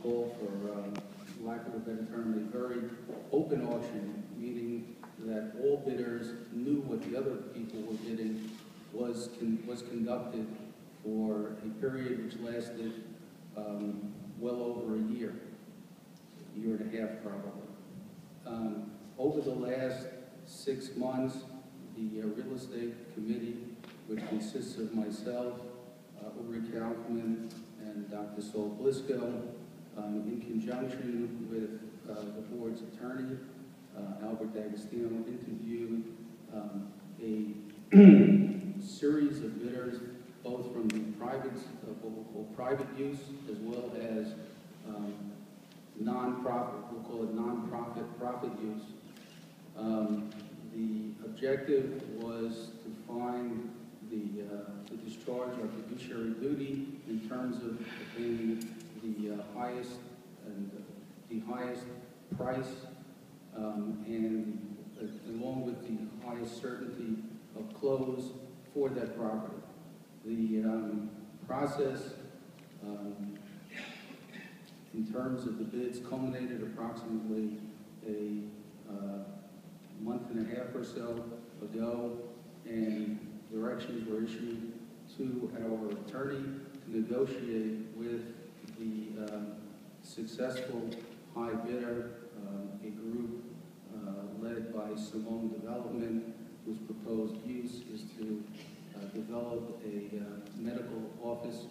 call for, lack of a better term, a very open auction, meaning that all bidders knew what the other people were bidding, was conducted for a period which lasted well over a year and a half probably. Over the last 6 months, the real estate committee, which consists of myself, Ulrich Kaufman, and Dr. Saul Blisco, in conjunction with the board's attorney, Albert D'Agostino, interviewed a series of bidders, both from the private, what we'll call private use, as well as non-profit, we'll call it non-profit profit use. The objective was to find to discharge our fiduciary duty in terms of obtaining the highest price, and along with the highest certainty of close for that property. The process, in terms of the bids, culminated approximately a month and a half or so ago, and directions were issued to our attorney to negotiate with the successful high bidder, a group led by Simone Development, whose proposed use is to develop a medical office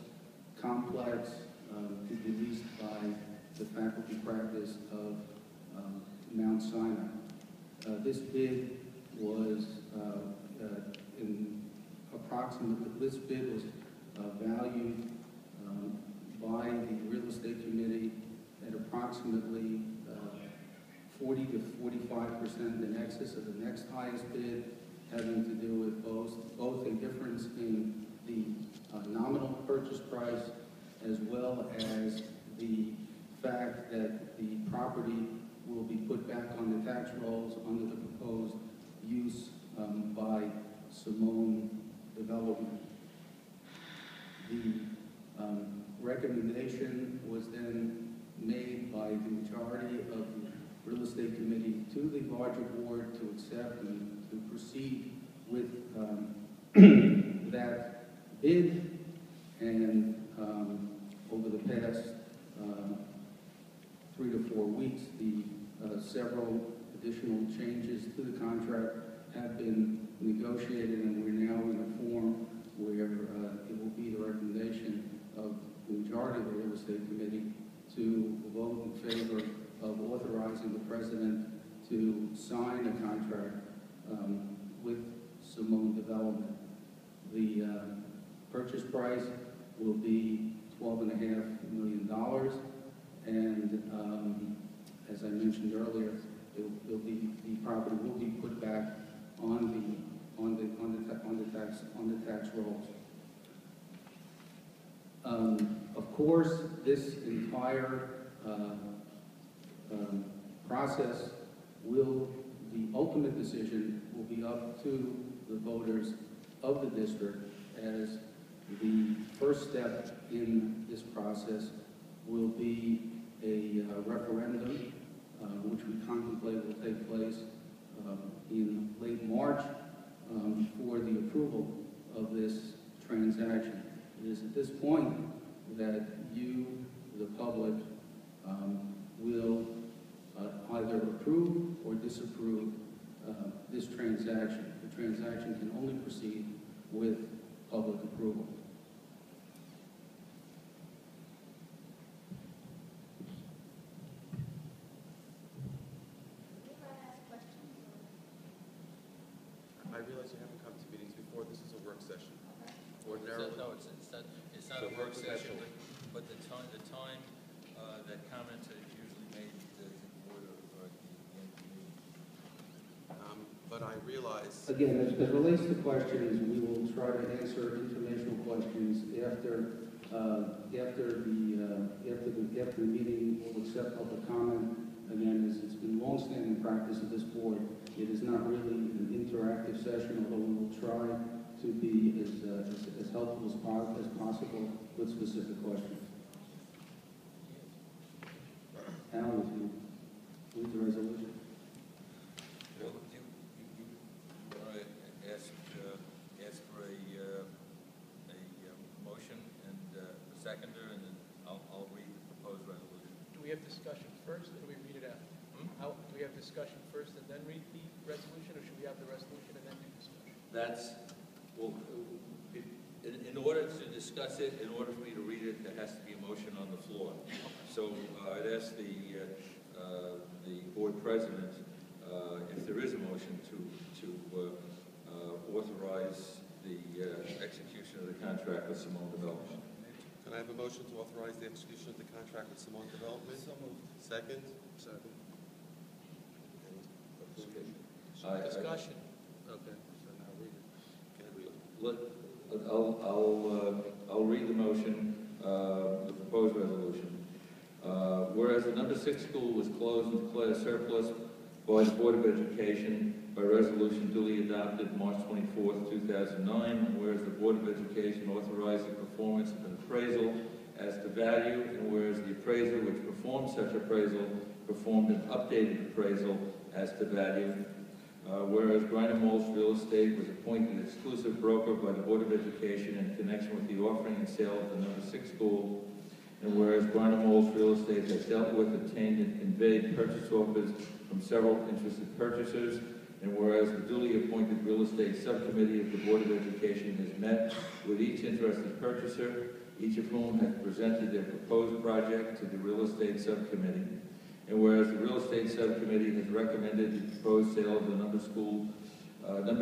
complex to be leased by the faculty practice of Mount Sinai. This bid was valued by the real estate committee at approximately 40 to 45% in excess of the next highest bid, having to do with both a difference in the nominal purchase price, as well as the fact that the property will be put back on the tax rolls under the proposed use by Simone Development. The recommendation was then made by the majority of the real estate committee to the larger board to accept and to proceed with that bid. And over the past 3 to 4 weeks, several additional changes to the contract have been negotiated, and we're now in a form where it will be the recommendation of the majority of the real estate committee to vote in favor of authorizing the president to sign a contract with Simone Development. The purchase price will be $12.5 million, and as I mentioned earlier, the property will be put back on the tax rolls. Of course, this entire process the ultimate decision will be up to the voters of the district, as the first step in this process will be a referendum, which we contemplate will take place in late March for the approval of this transaction. It is at this point that you, the public, will either approve or disapprove this transaction. The transaction can only proceed with public approval. I realize you haven't come to meetings before. This is a work session. Ordinarily, no, it's not a work session, but the time that comments are usually made to the board or at the end of the meeting. But I realize again, as it relates to questions, we will try to answer informational questions after the meeting. We'll accept public comment. Again, as it's been long-standing practice of this board, it is not really an interactive session, although we will try to be as helpful as possible with specific questions. seconder, and then I'll read the proposed resolution. Do we have discussion first, or do we read it out? Do we have discussion first and then read the resolution, or should we have the resolution and then do discussion? That's, well, in order to discuss it, in order for me to read it, there has to be a motion on the floor. So I'd ask the board president, if there is a motion, to authorize the execution of the contract with Simone Development. Can I have a motion to authorize the execution of the contract with Simone Development? So moved. Second? Second. Discussion. Okay, so now read it. Can I read it? I'll read the motion, the proposed resolution. Whereas the number 6 school was closed and declared surplus by the Board of Education by resolution duly adopted March 24th, 2009, and whereas the Board of Education authorized the performance of an appraisal as to value, and whereas the appraiser which performed such appraisal performed an updated appraisal as to value, whereas Griner Walsh Real Estate was appointed exclusive broker by the Board of Education in connection with the offering and sale of the number 6 school, and whereas Griner Walsh Real Estate has dealt with, obtained, and conveyed purchase offers from several interested purchasers, and whereas the duly appointed Real Estate Subcommittee of the Board of Education has met with each interested purchaser, each of whom has presented their proposed project to the Real Estate Subcommittee, and whereas the Real Estate Subcommittee has recommended the proposed sale of the number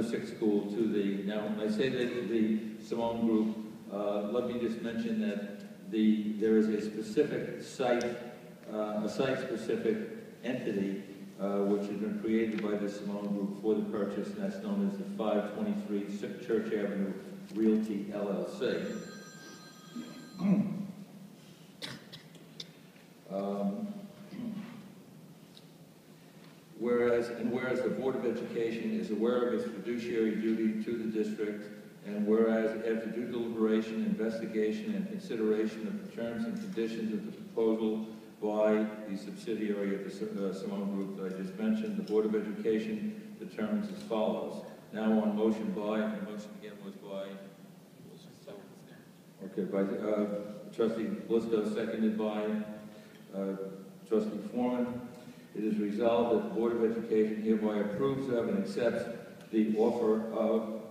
6 school to the, now when I say that the Simone Group, let me just mention that there is a specific site, a site-specific entity which has been created by the Simone Group for the purchase, and that's known as the 523 Church Avenue Realty LLC. Whereas the Board of Education is aware of its fiduciary duty to the district, and whereas after due deliberation, investigation, and consideration of the terms and conditions of the proposal by the subsidiary of the Simone Group that I just mentioned, the Board of Education determines as follows. Now on motion by, and the motion again was by, by Trustee Blisco, seconded by Trustee Foreman. It is resolved that the Board of Education hereby approves of and accepts the offer of,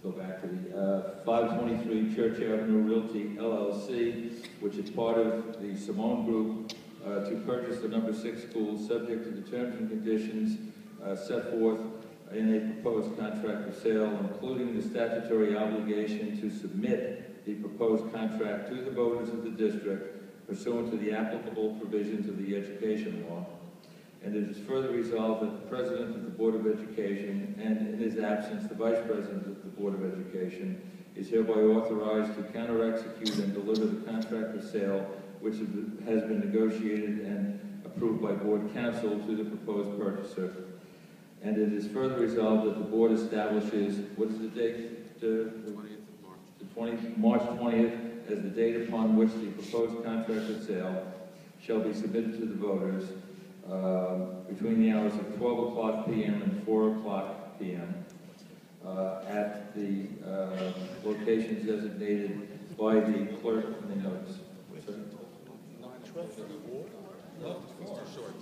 go back to the 523 Church Avenue Realty LLC, which is part of the Simone Group, to purchase the number 6 school subject to the terms and conditions set forth in a proposed contract for sale, including the statutory obligation to submit the proposed contract to the voters of the district pursuant to the applicable provisions of the education law. And it is further resolved that the President of the Board of Education, and in his absence, the Vice President of the Board of Education, is hereby authorized to counter-execute and deliver the contract of sale, which has been negotiated and approved by Board Counsel to the proposed purchaser. And it is further resolved that the Board establishes, what is the date? The 20th of March. March 20th as the date upon which the proposed contract of sale shall be submitted to the voters between the hours of 12 o'clock p.m. and 4 o'clock p.m. At the locations designated by the clerk in the notice. It's too short.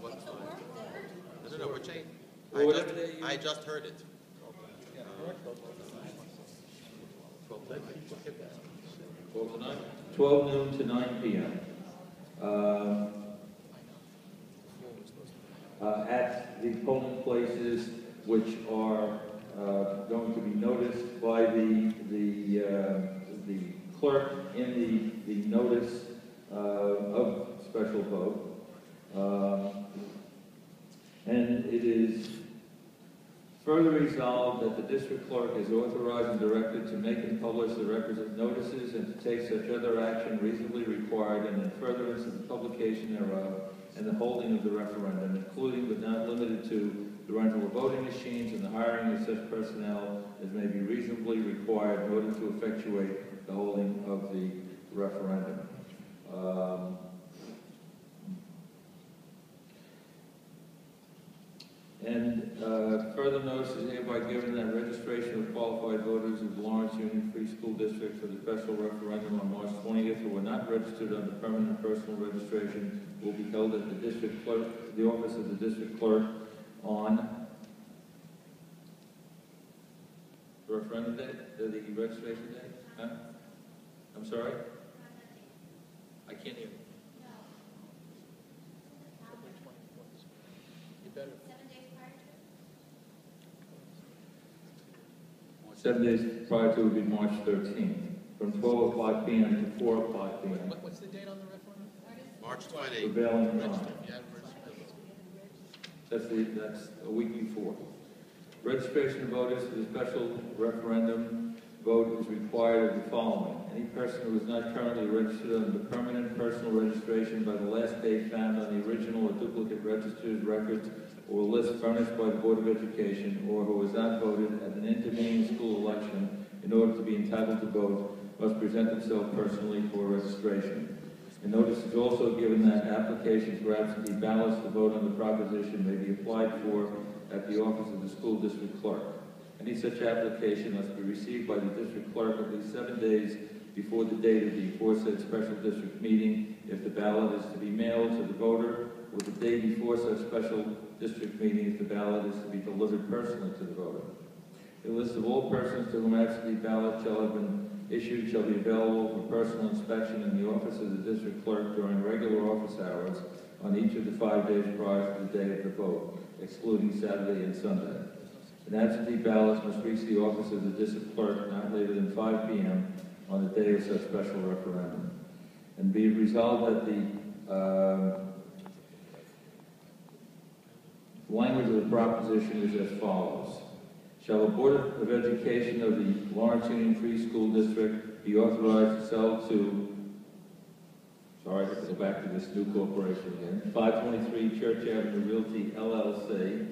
What time? No, we're changing. I just heard it. 12 noon to 9 p.m. At the polling places, which are going to be noticed by the clerk in the notice of special vote. And it is further resolved that the district clerk is authorized and directed to make and publish the requisite notices and to take such other action reasonably required and in furtherance of the publication thereof and the holding of the referendum, including but not limited to the rental of voting machines and the hiring of such personnel as may be reasonably required in order to effectuate the holding of the referendum. And further notice is hereby given that registration of qualified voters of Lawrence Union Free School District for the special referendum on March 20th who were not registered under permanent personal registration will be held at the district clerk, the office of the district clerk on the referendum date, the registration date? Huh? I'm sorry? I can't hear you. February 24th. You better. 7 days prior to would be March 13th, from 12 o'clock p.m. to 4 o'clock p.m. What's the date on the referendum? March 28th. Prevailing time. Register, if you haven't registered. That's a week before. Registration of voters for the special referendum vote is required of the following. Any person who is not currently registered under permanent personal registration by the last date found on the original or duplicate registered records or list furnished by the Board of Education, or who has not voted at an intervening school election in order to be entitled to vote, must present himself personally for registration. A notice is also given that applications for absentee ballots to vote on the proposition may be applied for at the office of the school district clerk. Any such application must be received by the district clerk at least 7 days before the date of the aforesaid special district meeting, if the ballot is to be mailed to the voter, or the day before such special district meeting if the ballot is to be delivered personally to the voter. A list of all persons to whom absentee ballot shall have been issued shall be available for personal inspection in the office of the district clerk during regular office hours on each of the 5 days prior to the day of the vote, excluding Saturday and Sunday. An absentee ballot must reach the office of the district clerk not later than 5 p.m. on the day of such special referendum. And be it resolved that the language of the proposition is as follows. Shall the Board of Education of the Lawrence Union Free School District be authorized to sell to, sorry, I have to go back to this new corporation again, 523 Church Avenue Realty LLC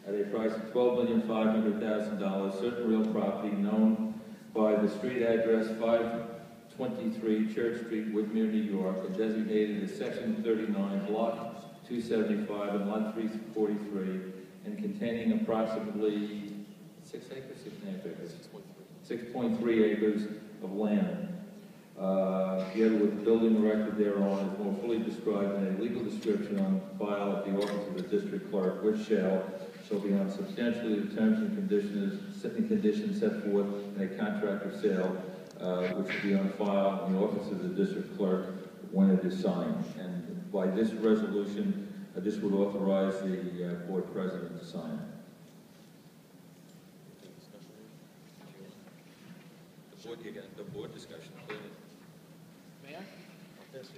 at a price of $12,500,000 certain real property known by the street address 523 Church Street, Woodmere, New York, and designated as Section 39, Block 275 and Lot 343, and containing approximately 6 acres, 6.5 acres, 6.3 acres of land. Together with the building erected thereon is more fully described in a legal description on file at the office of the district clerk, which shall be on substantially the terms and conditions set forth in a contract of sale, which will be on file in the office of the district clerk when it is signed. And by this resolution, this would authorize the board president to sign it. The board discussion. May I? Yes,